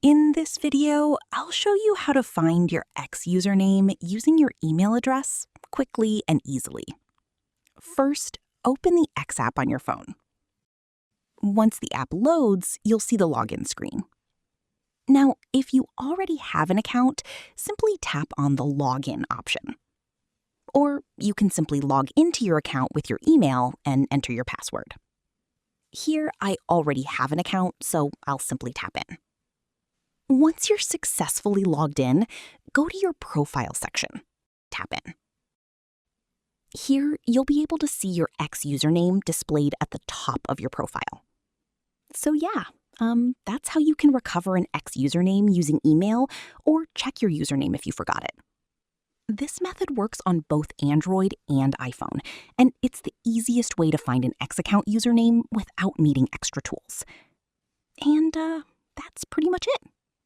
In this video, I'll show you how to find your X username using your email address quickly and easily. First, open the X app on your phone. Once the app loads, you'll see the login screen. Now, if you already have an account, simply tap on the Login option. Or you can simply log into your account with your email and enter your password. Here, I already have an account, so I'll simply tap in. Once you're successfully logged in, go to your Profile section. Tap in. Here, you'll be able to see your X username displayed at the top of your profile. So yeah, that's how you can recover an X username using email or check your username if you forgot it. This method works on both Android and iPhone, and it's the easiest way to find an X account username without needing extra tools. And that's pretty much it.